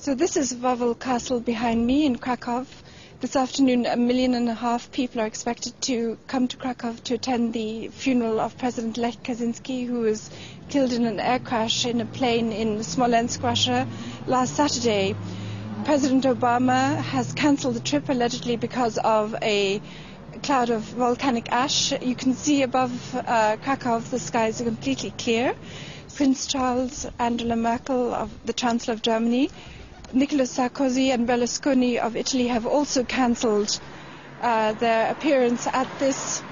So this is Wawel Castle behind me in Krakow. This afternoon, 1.5 million people are expected to come to Krakow to attend the funeral of President Lech Kaczynski, who was killed in an air crash in a plane in Smolensk, Russia, last Saturday. President Obama has cancelled the trip, allegedly because of a cloud of volcanic ash. You can see above Krakow the skies are completely clear. Prince Charles, Angela Merkel, the Chancellor of Germany, Nicolas Sarkozy and Berlusconi of Italy have also cancelled their appearance at this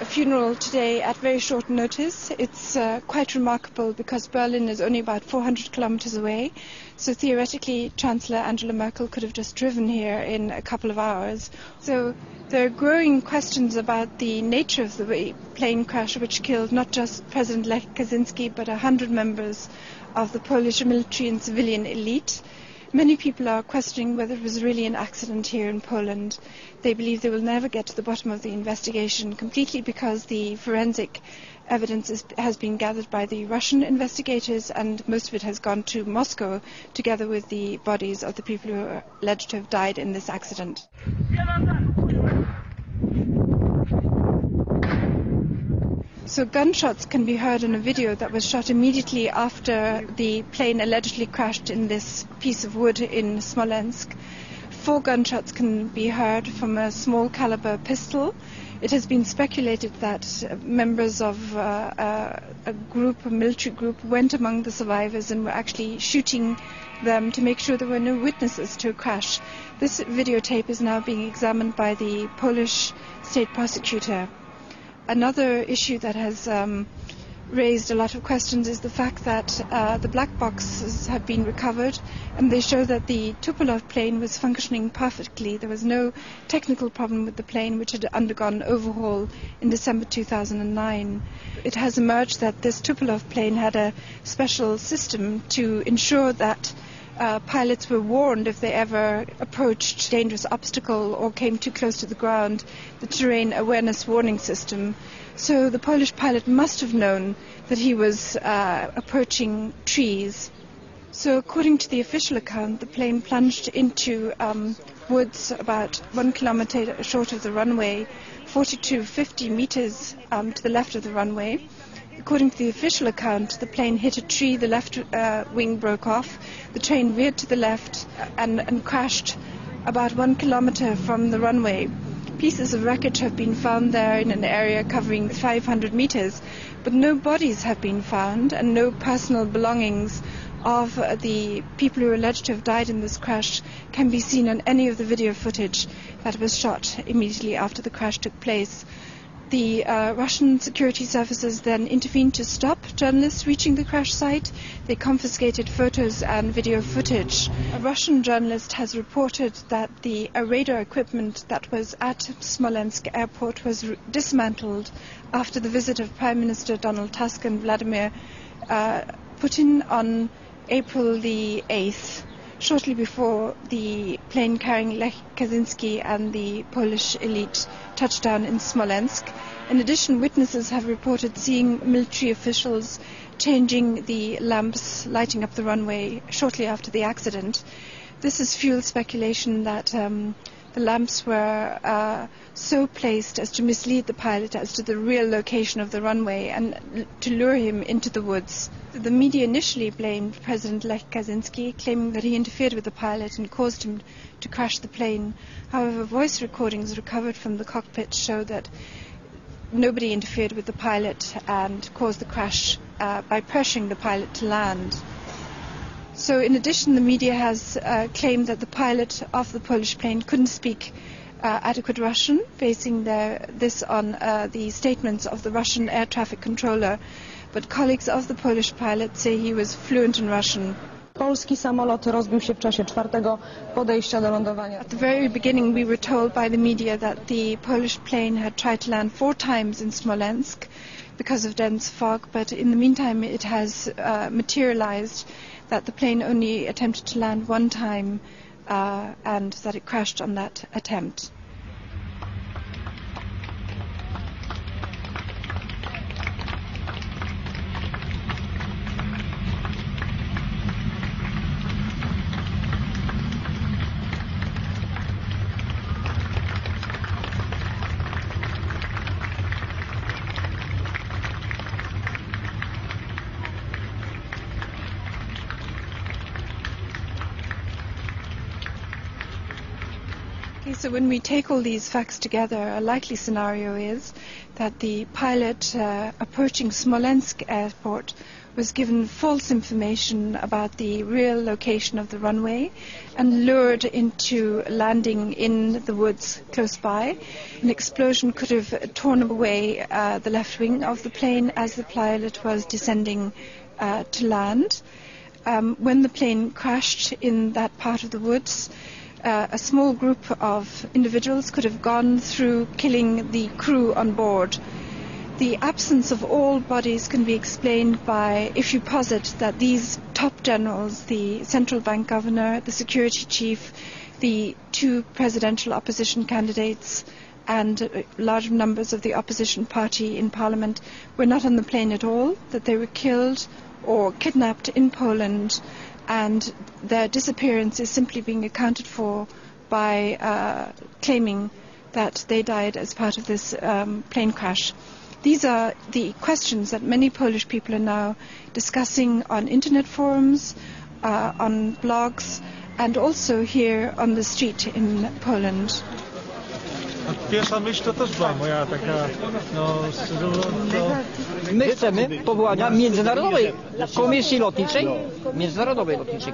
funeral today at very short notice. It's quite remarkable because Berlin is only about 400 kilometers away, so theoretically Chancellor Angela Merkel could have just driven here in a couple of hours. So there are growing questions about the nature of the plane crash which killed not just President Lech Kaczynski but 100 members of the Polish military and civilian elite. Many people are questioning whether it was really an accident here in Poland. They believe they will never get to the bottom of the investigation completely because the forensic evidence has been gathered by the Russian investigators and most of it has gone to Moscow together with the bodies of the people who are alleged to have died in this accident. So gunshots can be heard in a video that was shot immediately after the plane allegedly crashed in this piece of wood in Smolensk. 4 gunshots can be heard from a small caliber pistol. It has been speculated that members of a military group, went among the survivors and were actually shooting them to make sure there were no witnesses to a crash. This videotape is now being examined by the Polish state prosecutor. Another issue that has raised a lot of questions is the fact that the black boxes have been recovered and they show that the Tupolev plane was functioning perfectly. There was no technical problem with the plane, which had undergone overhaul in December 2009. It has emerged that this Tupolev plane had a special system to ensure that pilots were warned if they ever approached a dangerous obstacle or came too close to the ground, the terrain awareness warning system. So the Polish pilot must have known that he was approaching trees. So according to the official account, the plane plunged into woods about 1 kilometer short of the runway, 40 to 50 meters to the left of the runway. According to the official account, the plane hit a tree, the left wing broke off, the train veered to the left and crashed about 1 kilometer from the runway. Pieces of wreckage have been found there in an area covering 500 meters, but no bodies have been found and no personal belongings of the people who are alleged to have died in this crash can be seen on any of the video footage that was shot immediately after the crash took place. The Russian security services then intervened to stop journalists reaching the crash site. They confiscated photos and video footage. A Russian journalist has reported that the radar equipment that was at Smolensk airport was dismantled after the visit of Prime Minister Donald Tusk and Vladimir Putin on April the 8th, shortly before the plane carrying Lech Kaczynski and the Polish elite touched down in Smolensk. In addition, witnesses have reported seeing military officials changing the lamps lighting up the runway shortly after the accident. This has fueled speculation that the lamps were so placed as to mislead the pilot as to the real location of the runway and to lure him into the woods. The media initially blamed President Lech Kaczynski, claiming that he interfered with the pilot and caused him to crash the plane. However, voice recordings recovered from the cockpit show that nobody interfered with the pilot and caused the crash by pressuring the pilot to land. So in addition, the media has claimed that the pilot of the Polish plane couldn't speak adequate Russian, basing this on the statements of the Russian air traffic controller. But colleagues of the Polish pilot say he was fluent in Russian. Polski samolot rozbił się w czasie 4. podejścia do lądowania. At the very beginning we were told by the media that the Polish plane had tried to land 4 times in Smolensk because of dense fog, but in the meantime it has materialized that the plane only attempted to land 1 time and that it crashed on that attempt. So when we take all these facts together, a likely scenario is that the pilot approaching Smolensk airport was given false information about the real location of the runway and lured into landing in the woods close by. An explosion could have torn away the left wing of the plane as the pilot was descending to land. When the plane crashed in that part of the woods, a small group of individuals could have gone through, killing the crew on board. The absence of all bodies can be explained by, if you posit that these top generals, the central bank governor, the security chief, the two presidential opposition candidates, and large numbers of the opposition party in parliament were not on the plane at all, that they were killed or kidnapped in Poland, and their disappearance is simply being accounted for by claiming that they died as part of this plane crash. These are the questions that many Polish people are now discussing on internet forums, on blogs, and also here on the street in Poland. Pierwsza myśl to też była moja taka, My chcemy powołania międzynarodowej komisji lotniczej,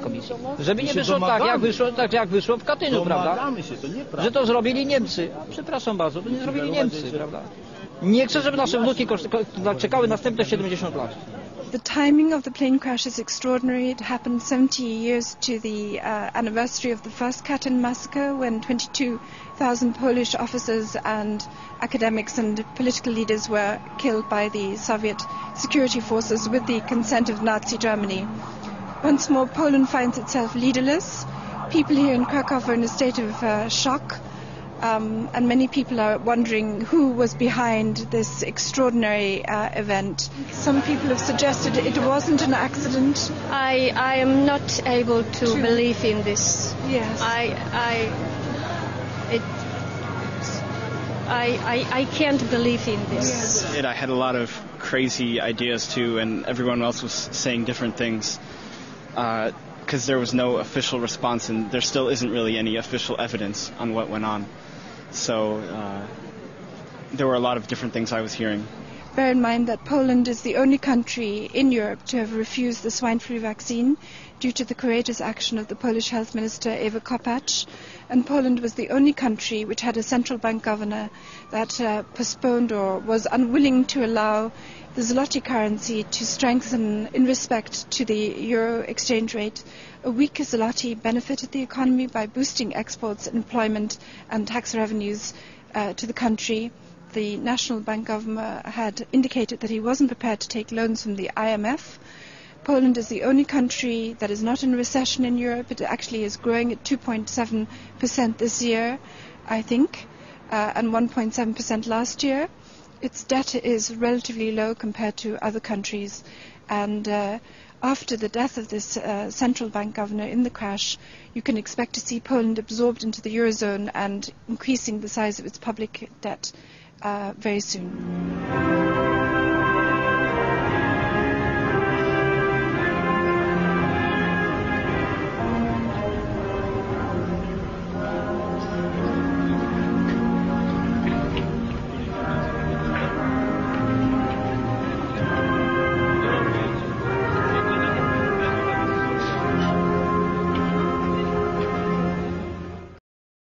komisji, żeby nie wyszło tak jak wyszło w Katyniu, prawda? Że to zrobili Niemcy. Przepraszam bardzo, to nie zrobili Niemcy, prawda? Nie chcę, żeby nasze wnuki czekały następne 70 lat. The timing of the plane crash is extraordinary. It happened 70 years to the anniversary of the first Katyn massacre, when 22,000 Polish officers and academics and political leaders were killed by the Soviet security forces with the consent of Nazi Germany. Once more, Poland finds itself leaderless. People here in Krakow are in a state of shock. And many people are wondering who was behind this extraordinary event. Some people have suggested it wasn't an accident. I am not able to believe in this. Yes. I can't believe in this. Yes. I had a lot of crazy ideas too, and everyone else was saying different things. Because there was no official response, and there still isn't really any official evidence on what went on. So there were a lot of different things I was hearing. Bear in mind that Poland is the only country in Europe to have refused the swine flu vaccine due to the courageous action of the Polish health minister Ewa Kopacz, and Poland was the only country which had a central bank governor that postponed or was unwilling to allow the zloty currency to strengthen in respect to the euro exchange rate. A weaker zloty benefited the economy by boosting exports, employment and tax revenues to the country. The National Bank governor had indicated that he wasn't prepared to take loans from the IMF. Poland is the only country that is not in recession in Europe. It actually is growing at 2.7% this year, I think, and 1.7% last year. Its debt is relatively low compared to other countries, and after the death of this central bank governor in the crash, you can expect to see Poland absorbed into the Eurozone and increasing the size of its public debt very soon.